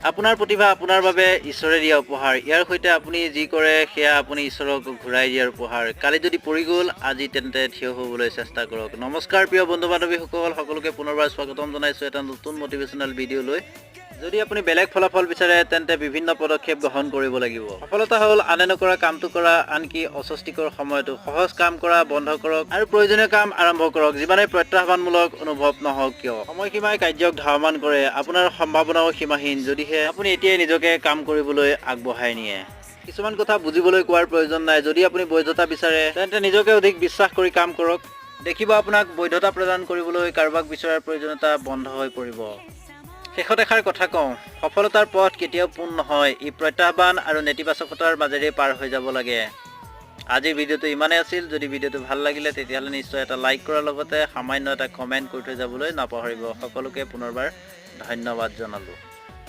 আপোনাৰ প্ৰতিভা আপোনাৰ বাবে ঈশ্বৰে দিয়া উপহাৰ। ইয়াৰ সৈতে আপুনি যি কৰে সেয়া আপুনি ঈশ্বৰক ঘূৰাই দিয়াৰ উপহাৰ। কালি যদি পৰি গ'ল, আজি তেন্তে থিয় হ'বলৈ চেষ্টা কৰক। নমস্কাৰ প্ৰিয় বন্ধু বান্ধৱীসকল, সকলোকে পুনৰবাৰ স্বাগতম জনাইছোঁ এটা নতুন মটিভেশ্যনেল ভিডিঅ' লৈ। যদি আপুনি বেলেগ ফলাফল বিচাৰে তেন্তে বিভিন্ন পদক্ষেপ গ্ৰহণ কৰিব লাগিব। সফলতা হ'ল আনে নকৰা কামটো কৰা, আনকি অস্বস্তিকৰ সময়তো সহজ কাম কৰা বন্ধ কৰক আৰু প্ৰয়োজনীয় কাম আৰম্ভ কৰক, যিমানেই প্ৰত্যাহ্বানমূলক অনুভৱ নহওক কিয়। সময়সীমাই কাৰ্যক ধাৱমান কৰে, আপোনাৰ সম্ভাৱনাও সীমাহীন যদিহে আপুনি এতিয়াই নিজকে কাম কৰিবলৈ আগবঢ়াই নিয়ে। কিছুমান কথা বুজিবলৈ কোৱাৰ প্ৰয়োজন নাই। যদি আপুনি বৈধতা বিচাৰে তেন্তে নিজকে অধিক বিশ্বাস কৰি কাম কৰক। দেখিব আপোনাক বৈধতা প্ৰদান কৰিবলৈ কাৰোবাক বিচৰাৰ প্ৰয়োজনীয়তা বন্ধ হৈ পৰিব। শেষত এষাৰ কথা কওঁ, সফলতাৰ পথ কেতিয়াও পোন নহয়, ই প্ৰত্যাহ্বান আৰু নেতিবাচকতাৰ মাজেৰে পাৰ হৈ যাব লাগে। আজিৰ ভিডিঅ'টো ইমানেই আছিল। যদি ভিডিঅ'টো ভাল লাগিলে তেতিয়াহ'লে নিশ্চয় এটা লাইক কৰাৰ লগতে সামান্য এটা কমেণ্ট কৰি থৈ যাবলৈ নাপাহৰিব। সকলোকে পুনৰবাৰ ধন্যবাদ জনালোঁ।